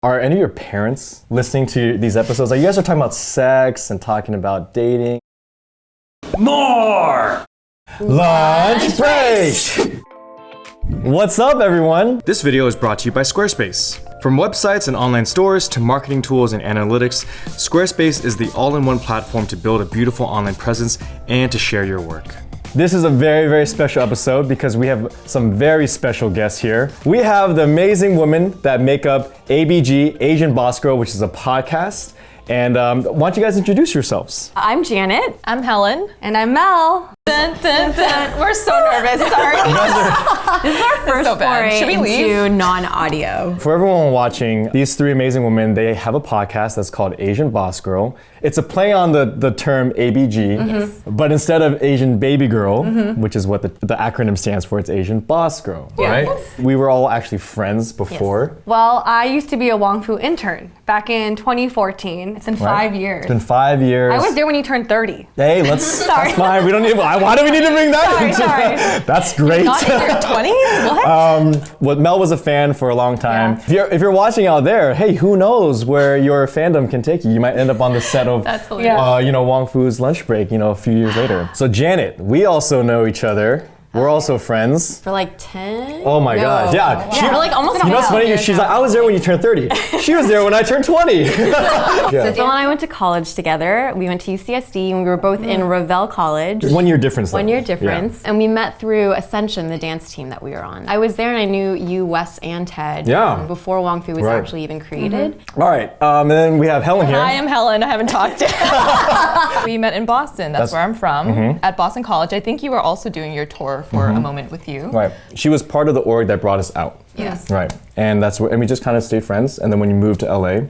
Are any of your parents listening to these episodes? Like, you guys are talking about sex and talking about dating. More! Lunch break! What's up, everyone? This video is brought to you by Squarespace. From websites and online stores to marketing tools and analytics, Squarespace is the all-in-one platform to build a beautiful online presence and to share your work. This is a very, very special episode because we have some very special guests here. We have the amazing women that make up ABG, Asian Boss Girl, which is a podcast. And why don't you guys introduce yourselves? I'm Janet. I'm Helen. And I'm Mel. Dun, dun, dun. We're so nervous, sorry. This is our first so bad. Should we foray into leave? non-audio. For everyone watching, these three amazing women, they have a podcast that's called Asian Boss Girl. It's a play on the term ABG, but instead of Asian Baby Girl, which is what the acronym stands for, it's Asian Boss Girl, right? We were all actually friends before. Yes. Well, I used to be a Wong Fu intern back in 2014. It's been 5 years. It's been 5 years. I was there when you turned 30. Hey, that's fine. We don't need. Why do we need to bring that into? Sorry. That's great. Not in your 20s? What? Well, Mel was a fan for a long time. Yeah. If you're watching out there, hey, who knows where your fandom can take you? You might end up on the set of Wong Fu's Lunch Break, a few years later. So Janet, we also know each other. We're also friends. For like 10? Oh my gosh, yeah. We're like almost. You know what's funny? She's like, I was there when you turned 30. She was there when I turned 20. So Phil and I went to college together. We went to UCSD and we were both in Revelle College. 1 year difference though. 1 year difference. Yeah. And we met through Ascension, the dance team that we were on. I was there and I knew you, Wes, and Ted before Wong Fu was actually even created. All right, and then we have Helen here. I am Helen, I haven't talked yet. We met in Boston, that's where I'm from, at Boston College. I think you were also doing your tour for a moment with you. Right, she was part of the org that brought us out. Yes. Right, and we just kind of stayed friends. And then when you moved to LA,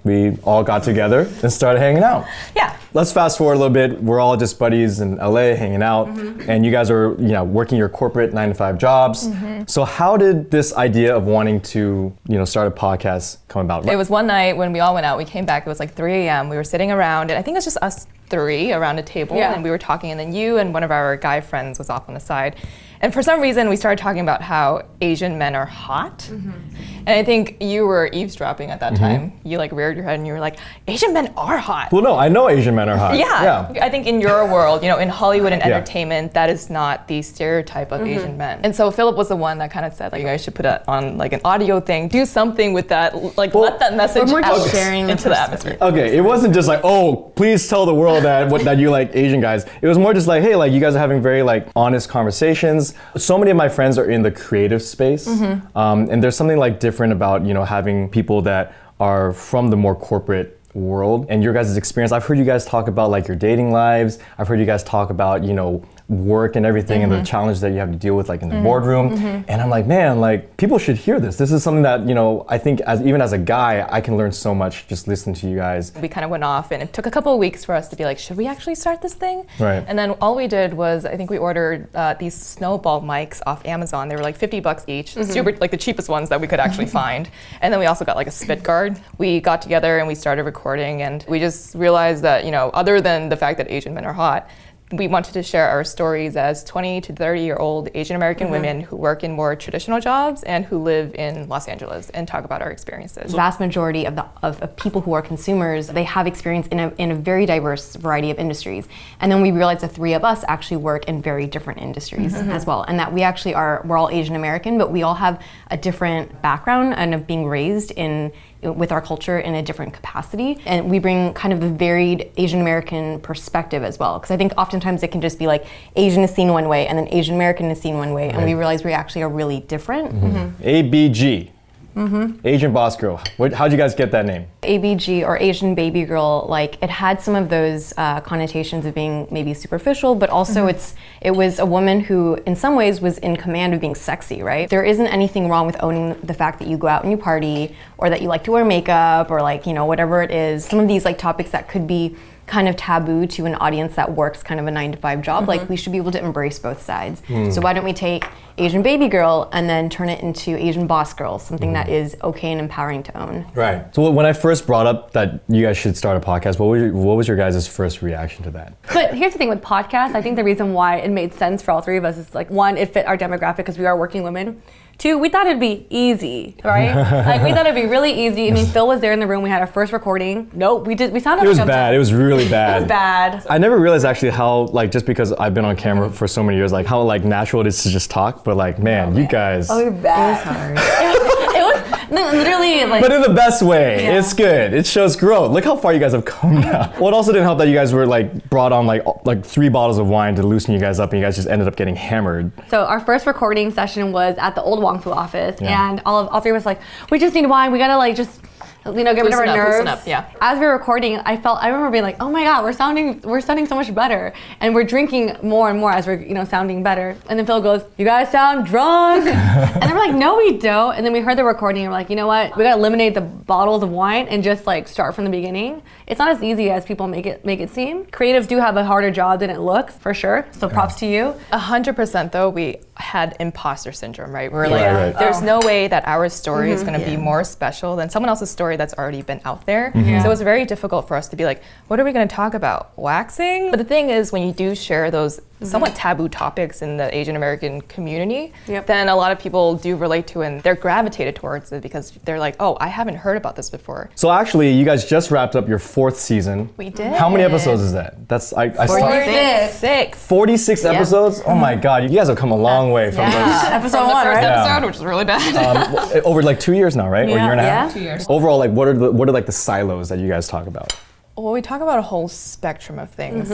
we all got together and started hanging out. Yeah. Let's fast forward a little bit. We're all just buddies in LA hanging out, and you guys are working your corporate 9-to-5 jobs. So how did this idea of wanting to start a podcast come about? It was one night when we all went out. We came back. It was like 3 a.m. We were sitting around, and I think it was just us three around a table, and we were talking. And then you and one of our guy friends was off on the side. And for some reason, we started talking about how Asian men are hot. And I think you were eavesdropping at that time. You reared your head and you were like, Asian men are hot. Well, no, I know Asian men are hot. Yeah. I think in your world, in Hollywood and entertainment, that is not the stereotype of Asian men. And so Philip was the one that kind of said, you guys should put it on an audio thing, do something with that, let that message out into the atmosphere. Okay, it wasn't just like, oh, please tell the world that you like Asian guys. It was more just like, hey, you guys are having very honest conversations. So many of my friends are in the creative space, and there's something different about having people that are from the more corporate world and your guys' experience. I've heard you guys talk about your dating lives. I've heard you guys talk about work and everything and the challenge that you have to deal with in the boardroom. And I'm like, man, people should hear this. This is something that I think even as a guy I can learn so much just listening to you guys. We kind of went off and it took a couple of weeks for us to be like, should we actually start this thing? Right. And then all we did was I think we ordered these snowball mics off Amazon. They were like $50 each, super the cheapest ones that we could actually find. And then we also got a spit guard. We got together and we started recording, and we just realized that other than the fact that Asian men are hot, we wanted to share our stories as 20 to 30-year-old Asian American women who work in more traditional jobs and who live in Los Angeles, and talk about our experiences. The vast majority of people who are consumers, they have experience in a very diverse variety of industries. And then we realized the three of us actually work in very different industries as well. And that we actually we're all Asian American, but we all have a different background and of being raised with our culture in a different capacity. And we bring kind of the varied Asian American perspective as well. Because I think oftentimes it can just be Asian is seen one way and then Asian American is seen one way. And we realize we actually are really different. ABG. Asian Boss Girl. How'd you guys get that name? ABG, or Asian Baby Girl, it had some of those connotations of being maybe superficial, but also it was a woman who in some ways was in command of being sexy, right? There isn't anything wrong with owning the fact that you go out and you party, or that you like to wear makeup, or whatever it is. Some of these topics that could be kind of taboo to an audience that works kind of a 9-to-5 job. We should be able to embrace both sides. So why don't we take Asian Baby Girl and then turn it into Asian Boss Girl, something that is okay and empowering to own. Right. So when I first brought up that you guys should start a podcast, what was your guys' first reaction to that? But here's the thing with podcasts, I think the reason why it made sense for all three of us is one, it fit our demographic because we are working women. Two, we thought it'd be easy, right? Like we thought it'd be really easy. I mean, Phil was there in the room. We had our first recording. Nope, we sounded It was bad. It was really bad. It was bad. I never realized actually how, like, just because I've been on camera for so many years, like how like natural it is to just talk. But like, man, you guys. Oh, bad. It was hard. It was literally like. But in the best way. Yeah. It's good. It shows growth. Look how far you guys have come now. Well, it also didn't help that you guys were like brought on like 3 bottles of wine to loosen you guys up, and you guys just ended up getting hammered. So our first recording session was at the old Wong Fu office, Yeah. and all three of us like, we just need wine. We gotta like just, get rid of our nerves. Loosen up, yeah. As we were recording, I remember being like, oh my god, we're sounding so much better, and we're drinking more and more as we're sounding better. And then Phil goes, you guys sound drunk, and then we're like, no, we don't. And then we heard the recording, and we're like, you know what? We gotta eliminate the bottles of wine and just like start from the beginning. It's not as easy as people make it seem. Creatives do have a harder job than it looks, for sure. So props to you. 100% though, we had imposter syndrome, right? We're like, Right. there's no way that our story is going to be more special than someone else's story that's already been out there. Yeah. So it was very difficult for us to be like, what are we going to talk about? Waxing? But the thing is, when you do share those somewhat taboo topics in the Asian American community, then a lot of people do relate to it, and they're gravitated towards it because they're like, oh, I haven't heard about this before. So actually, you guys just wrapped up your 4th season. We did. How many episodes is that? That's I 46. 46 episodes? Oh my god, you guys have come a long way from those. Episode From the 1, first right? episode, which is really bad. Over like 2 years now, right? Or a year and a half? 2 years. Overall, like what are like the silos that you guys talk about? Well, we talk about a whole spectrum of things.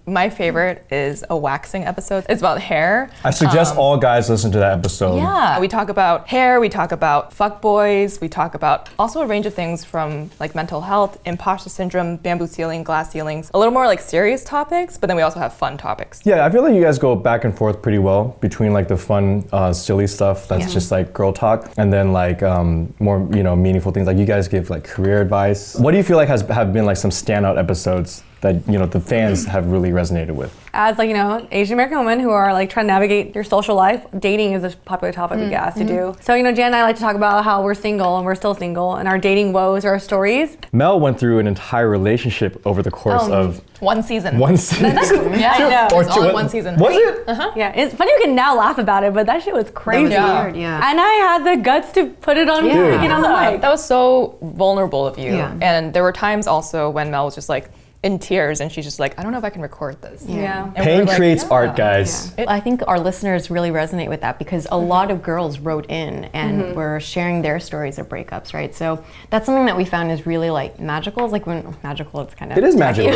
My favorite is a waxing episode. It's about hair. I suggest all guys listen to that episode. Yeah, we talk about hair, we talk about fuckboys, we talk about also a range of things from like mental health, imposter syndrome, bamboo ceiling, glass ceilings, a little more like serious topics, but then we also have fun topics. Yeah, I feel like you guys go back and forth pretty well between like the fun, silly stuff that's just like girl talk, and then like more meaningful things. Like you guys give like career advice. What do you feel like have been like some standout episodes that the fans have really resonated with? As like Asian American women who are like trying to navigate their social life, dating is a popular topic we get asked to do. So Jan and I like to talk about how we're single and we're still single, and our dating woes or our stories. Mel went through an entire relationship over the course of one season. One season. Yeah, I know. It was all in one season. Was it? Yeah, it's funny we can now laugh about it, but that shit was crazy. Weird, yeah. And I had the guts to put it on, speaking on the mic. That was so vulnerable of you. Yeah. And there were times also when Mel was just like in tears, and she's just like, I don't know if I can record this. Yeah. And Pain we're like, creates yeah. art, guys. I think our listeners really resonate with that because a lot of girls wrote in and were sharing their stories of breakups, right? So that's something that we found is really like magical. It's like when magical, it's kind of It is magical.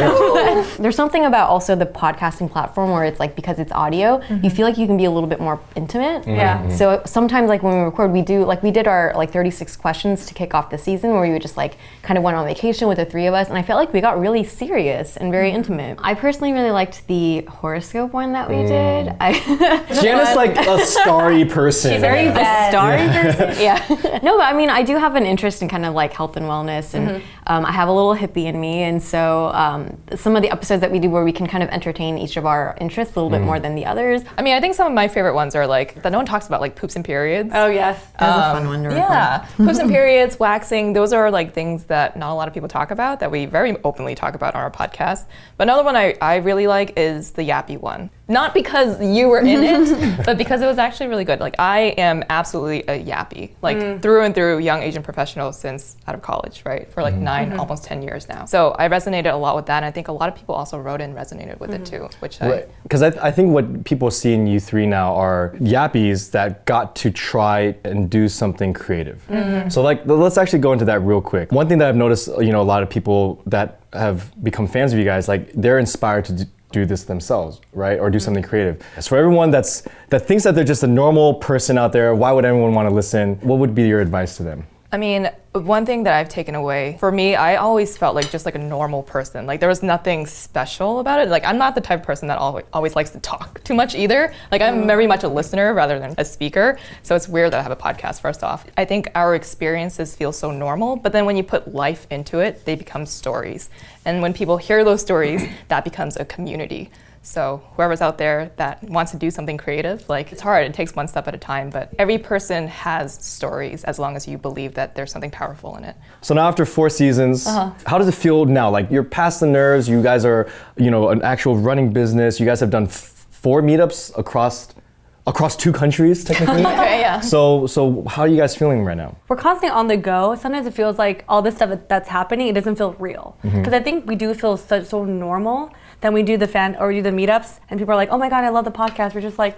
There's something about also the podcasting platform where it's like because it's audio, you feel like you can be a little bit more intimate. Yeah. So sometimes like when we record, we did our like 36 questions to kick off the season where we would just like kind of went on vacation with the 3 of us, and I felt like we got really serious and very intimate. I personally really liked the horoscope one that we did. Janice like a starry person. She's very A starry person? Yeah. No, but I mean, I do have an interest in kind of like health and wellness, and I have a little hippie in me, and so some of the episodes that we do where we can kind of entertain each of our interests a little bit more than the others. I mean, I think some of my favorite ones are like that no one talks about, like poops and periods. Oh yes. That was a fun one to record. Yeah, poops and periods, waxing, those are like things that not a lot of people talk about that we very openly talk about on our podcast. But another one I really like is the yappy one. Not because you were in it, but because it was actually really good. Like I am absolutely a yappy, like through and through, young Asian professional since out of college, right? For like 9, almost 10 years now. So I resonated a lot with that, and I think a lot of people also wrote in resonated with it too, which Because I think what people see in you 3 now are yappies that got to try and do something creative. So like, let's actually go into that real quick. One thing that I've noticed, a lot of people that have become fans of you guys, like they're inspired to do this themselves, right? Or do something creative. So for everyone that thinks that they're just a normal person out there, why would anyone want to listen? What would be your advice to them? I mean, one thing that I've taken away, for me, I always felt like just like a normal person. Like there was nothing special about it. Like I'm not the type of person that always likes to talk too much either. Like I'm very much a listener rather than a speaker. So it's weird that I have a podcast, first off. I think our experiences feel so normal, but then when you put life into it, they become stories. And when people hear those stories, that becomes a community. So whoever's out there that wants to do something creative, like it's hard, it takes one step at a time, but every person has stories as long as you believe that there's something powerful in it. So now after 4 seasons, how does it feel now? Like you're past the nerves, you guys are, an actual running business, you guys have done 4 meetups across across 2 countries technically. Okay, yeah. So how are you guys feeling right now? We're constantly on the go. Sometimes it feels like all this stuff that's happening, it doesn't feel real. Because I think we do feel so normal. Then we do the meetups, and people are like, "Oh my God, I love the podcast." We're just like,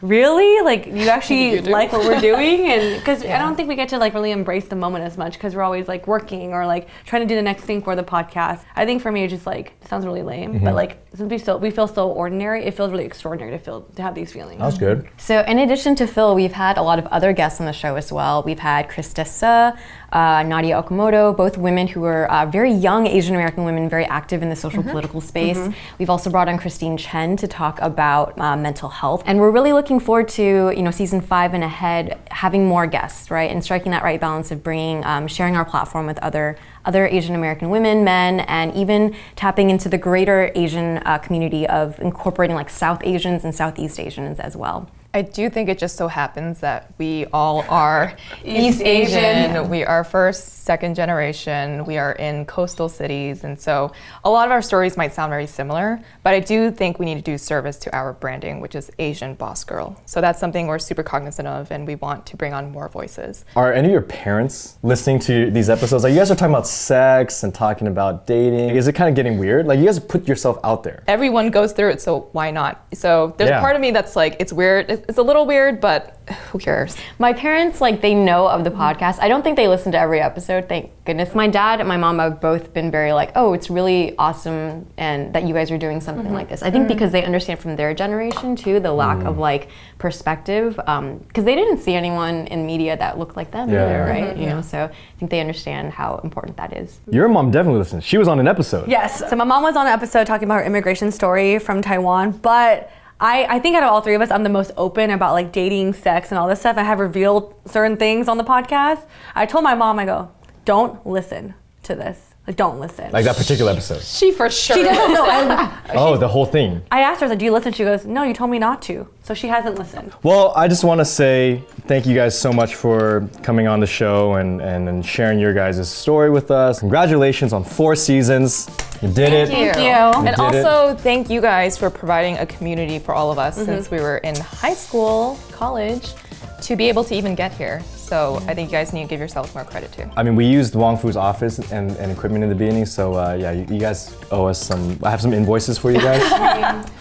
really? Like, you actually You do? like what we're doing? And because I don't think we get to like really embrace the moment as much because we're always like working or like trying to do the next thing for the podcast. I think for me, it's just like, it sounds really lame, but like since we feel so ordinary, it feels really extraordinary to have these feelings. That was good. So in addition to Phil, we've had a lot of other guests on the show as well. We've had Krista Suh, Nadia Okamoto, both women who are very young Asian American women, very active in the social political space. We've also brought on Christine Chen to talk about mental health. And we're really looking forward to, season 5 and ahead, having more guests, right? And striking that right balance of bringing, sharing our platform with other Asian American women, men, and even tapping into the greater Asian community of incorporating like South Asians and Southeast Asians as well. I do think it just so happens that we all are East Asian. We are first, second generation. We are in coastal cities. And so a lot of our stories might sound very similar, but I do think we need to do service to our branding, which is Asian Boss Girl. So that's something we're super cognizant of, and we want to bring on more voices. Are any of your parents listening to these episodes? Like, you guys are talking about sex and talking about dating. Is it kind of getting weird? Like, you guys put yourself out there. Everyone goes through it, so why not? So there's a part of me that's like, it's weird. It's a little weird, but who cares? My parents, like, they know of the podcast. I don't think they listen to every episode, thank goodness. My dad and my mom have both been very like, oh, it's really awesome and that you guys are doing something like this. I think because they understand from their generation too, the lack of like perspective, because they didn't see anyone in media that looked like them either, right? You know, so I think they understand how important that is. Your mom definitely listens. She was on an episode. Yes. So my mom was on an episode talking about her immigration story from Taiwan, but I think out of all 3 of us, I'm the most open about like dating, sex, and all this stuff. I have revealed certain things on the podcast. I told my mom, I go, don't listen to this. Like, don't listen. Like that particular episode. She for sure. She doesn't know. The whole thing. I asked her, I said, do you listen? She goes, no, you told me not to. So she hasn't listened. Well, I just want to say thank you guys so much for coming on the show and sharing your guys' story with us. Congratulations on 4 seasons. You did it. Thank you. You And also, thank you guys for providing a community for all of us since we were in high school, college, to be able to even get here. So I think you guys need to give yourselves more credit too. I mean, we used Wong Fu's office and equipment in the beginning, so yeah, you guys owe us some. I have some invoices for you guys.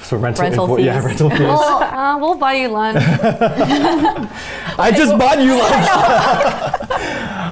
For rental fees. Yeah, rental fees. We'll buy you lunch. I just bought you lunch.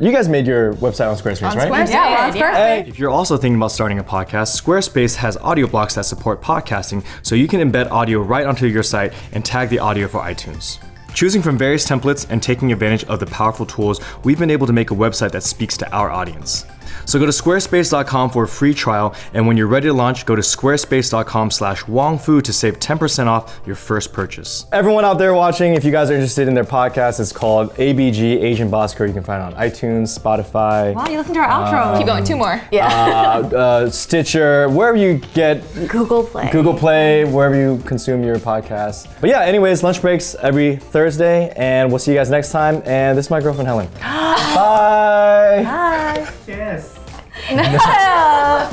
You guys made your website on Squarespace, right? Squarespace. Yeah, we're on Squarespace. If you're also thinking about starting a podcast, Squarespace has audio blocks that support podcasting, so you can embed audio right onto your site and tag the audio for iTunes. Choosing from various templates and taking advantage of the powerful tools, we've been able to make a website that speaks to our audience. So go to squarespace.com for a free trial, and when you're ready to launch, go to squarespace.com/wongfu to save 10% off your first purchase. Everyone out there watching, if you guys are interested in their podcast, it's called ABG, Asian Boss Girl. You can find it on iTunes, Spotify, Wow, you listened to our outro. Keep going, 2 more. Stitcher, wherever you get Google Play. Google Play, wherever you consume your podcasts. But yeah, anyways, lunch breaks every Thursday, and we'll see you guys next time. And this is my girlfriend, Helen. Bye. Bye. Yes. No.